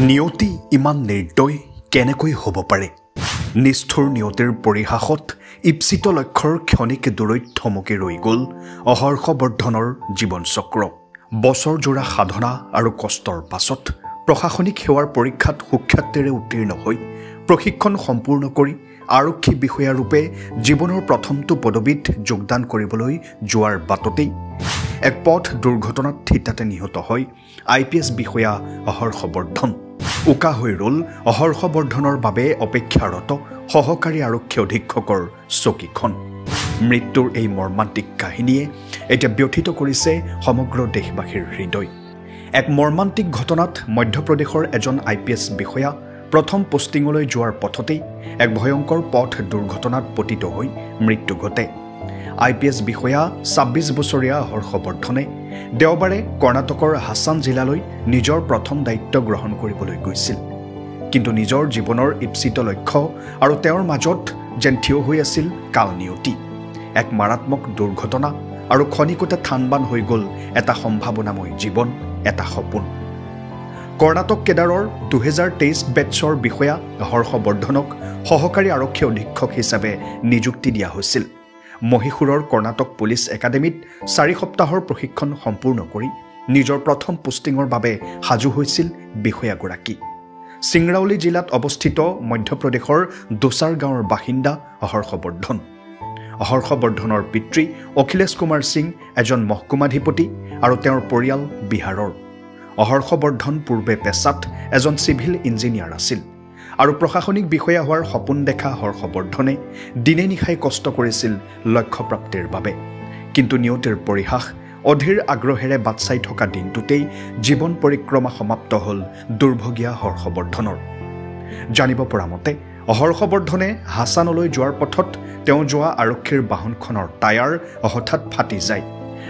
নিয়তি ইমান নিৰ্দয় কেনেকৈ হ'ব পাৰে নিষ্ঠুৰ নিয়তিৰ পৰিহাসত ইপ্সিত লক্ষ্যৰ ক্ষণিক দূৰৈত থমকি ৰৈ গ'ল অহৰ্ষবৰ্ধনৰ জীৱন চক্ৰ বছৰজোৰা সাধনা আৰু কষ্টৰ পাছত প্ৰশাসনিক সেৱাৰ পৰীক্ষাত সুখ্যাতিৰে উত্তীৰ্ণ হৈ প্ৰশিক্ষণ সম্পূৰ্ণ কৰি আৰক্ষী বিষয়া ৰূপে জীৱনৰ প্ৰথমটো পদবীত যোগদান কৰিবলৈ যোৱাৰ বাটতেই এক পথ দুৰ্ঘটনাত থিতাতে নিহত হয় IPS বিষয়া অহৰ্ষবৰ্ধন উকা হৈ ৰল অহৰ্ষবৰ্ধনৰ বাবে অপেক্ষাৰত সহকাৰী আৰক্ষী অধীক্ষকৰ চকীখন মৃত্যুৰ এই মৰ্মান্তিক কাহিনীয়ে এতিয়া ব্যথিত কৰিছে সমগ্ৰ দেশবাসীৰ হৃদয় এক মৰ্মান্তিক ঘটনাত মধ্যপ্ৰদেশৰ এজন IPS বিষয়া প্ৰথম পোষ্টিঙলৈ যোৱাৰ পথতেই এক ভয়ংকৰ পথ দুৰ্ঘটনাত পতিত হৈ মৃত্যু ঘটে IPS বিষয়া 26 বছৰীয়া হৰ্ষবৰ্ধনে দেওবাৰে কৰ্ণাটকৰ হাছান জিলালৈ নিজৰ প্ৰথম দায়িত্ব গ্ৰহণ কৰিবলৈ গৈছিল কিন্তু নিজৰ জীৱনৰ ইপ্সিত লক্ষ্য আৰু তেওঁৰ মাজত যেন থিয় হৈ আছিল কালনিয়তি এক মাৰাত্মক দুৰ্ঘটনা আৰু ক্ষণিকতে থানবান হৈ গ'ল এটা সম্ভাৱনাময় জীৱন এটা সপোন কৰ্ণাটক কেডাৰৰ 2023 বেটছৰ বিষয়া হৰ্ষবৰ্ধনক সহকাৰী আৰক্ষী অধীক্ষক হিচাপে নিযুক্তি দিয়া হৈছিল মহীশূৰৰ কৰ্ণাটক পুলিচ একাডেমীত 4 সপ্তাহৰ প্ৰশিক্ষণ সম্পূৰ্ণ কৰি নিজৰ প্ৰথম পোষ্টিঙৰ বাবে সাজু হৈছিল বিষয়াগৰাকী সিংৰাউলি জিলাত অৱস্থিত মধ্যপ্ৰদেশৰ দোচাৰ গাঁৱৰ বাসিন্দা হৰ্ষবৰ্ধনৰ পিতৃ অখিলেশ কুমাৰ সিং এজন মহকুমাধিপতি আৰু তেওঁৰ পৰিয়াল বিহাৰৰ অহৰ্ষবৰ্ধন পূৰ্বে পেছাত এজন চিভিল ইঞ্জিনিয়াৰ আছিল আৰু প্ৰশাসনিক বিষয়া হোৱাৰ সপোন দেখা হৰ্ষবৰ্ধনে দিনে নিশাই কষ্ট কৰিছিল লক্ষ্য প্ৰাপ্তিৰ বাবে কিন্তু নিয়তিৰ পৰিহাস অধীৰ আগ্ৰহেৰে বাট চাই থকা দিনটোতেই জীৱন পৰিক্ৰমা সমাপ্ত হ'ল দুৰ্ভগীয়া হৰ্ষবৰ্ধনৰ জানিব পৰা মতে হৰ্ষবৰ্ধনে হাছানলৈ যোৱাৰ পথত তেওঁ যোৱা আৰক্ষীৰ বাহনখনৰ টায়াৰ হঠাৎ ফাটি যায়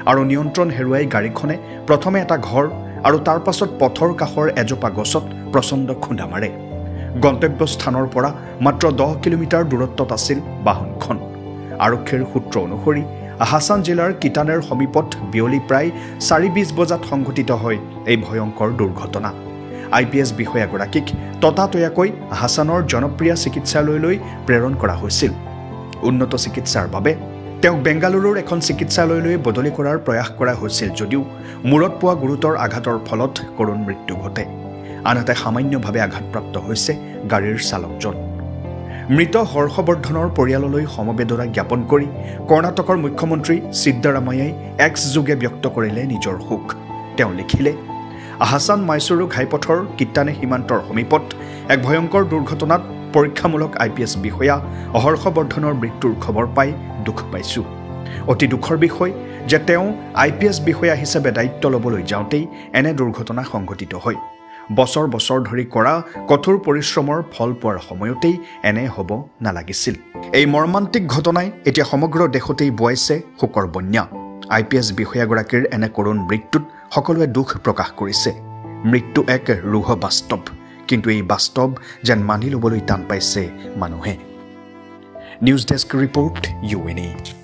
আৰু নিয়ন্ত্ৰণ হেৰুৱাই গাড়ীখনে প্ৰথমে এটা ঘৰ আৰু তাৰ পাছত পথৰ কাষৰ এজোপা গছত প্ৰচণ্ড খুন্দা মাৰে গন্তব্যস্থানৰ পৰা মাত্ৰ 10 কিলোমিটাৰ দূৰত্বত আছিল বাহনখন আৰক্ষীৰ সূত্ৰ অনুসৰি হাছান জিলাৰ কিটানেৰ সমীপত বিয়লি প্ৰায় 4:20 বজাত সংঘটিত হয় এই ভয়ংকৰ দুৰ্ঘটনা IPS বিষয়াগৰাকীক ততাতৈয়াকৈ হাছানৰ জনপ্ৰিয় চিকিৎসালয়লৈ প্ৰেৰণ কৰা হৈছিল উন্নত চিকিৎসাৰ বাবে তেওঁক বেংগালুৰুৰ এখন চিকিৎসালয়লৈ বদলি কৰাৰ প্ৰয়াস কৰা হৈছিল যদিও মূৰত পোৱা গুৰুতৰ আঘাতৰ ফলত কৰুণ মৃত্যু ঘটে আনহাতে সামান্যভাৱে আঘাতপ্ৰাপ্ত হৈছে গাড়ীৰ চালকজন মৃত হৰ্ষবৰ্ধনৰ পৰিয়াললৈ সমবেদনা জ্ঞাপন কৰি কৰ্ণাটকৰ মুখ্যমন্ত্ৰী সিদ্ধৰামায়াই এক্স যোগে ব্যক্ত কৰিলে নিজৰ শোক তেওঁ লিখিলে হাছান মাইসুৰু ঘাইপথৰ কিটানে সীমান্তৰ সমীপত এক ভয়ংকৰ দুৰ্ঘটনাত পৰীক্ষামূলক IPS বিষয়া হৰ্ষবৰ্ধনৰ মৃত্যুৰ খবৰ পাই দুখ পাইছোঁ অতি দুখৰ বিষয় যে তেওঁ IPS বিষয়া হিচাপে দায়িত্ব ল'বলৈ যাওঁতেই এনে দুৰ্ঘটনা সংঘটিত হয় বছৰ বছৰ ধৰি কৰা কঠোৰ পৰিশ্ৰমৰ ফল পোৱাৰ সময়তেই এনে হ'ব নালাগিছিল এই মৰ্মান্তিক ঘটনাই এতিয়া সমগ্ৰ দেশতেই বৈছে শোকৰ বন্যা IPS বিষয়াগৰাকীৰ এনে কৰুণ মৃত্যুত সকলোৱে দুখ প্ৰকাশ কৰিছে মৃত্যু এক ৰুহ বাস্তৱ কিন্তু এই বাস্তৱ যেন মানি ল'বলৈ টান পাইছে মানুহে নিউজ ডেস্ক ৰিপৰ্ট UNA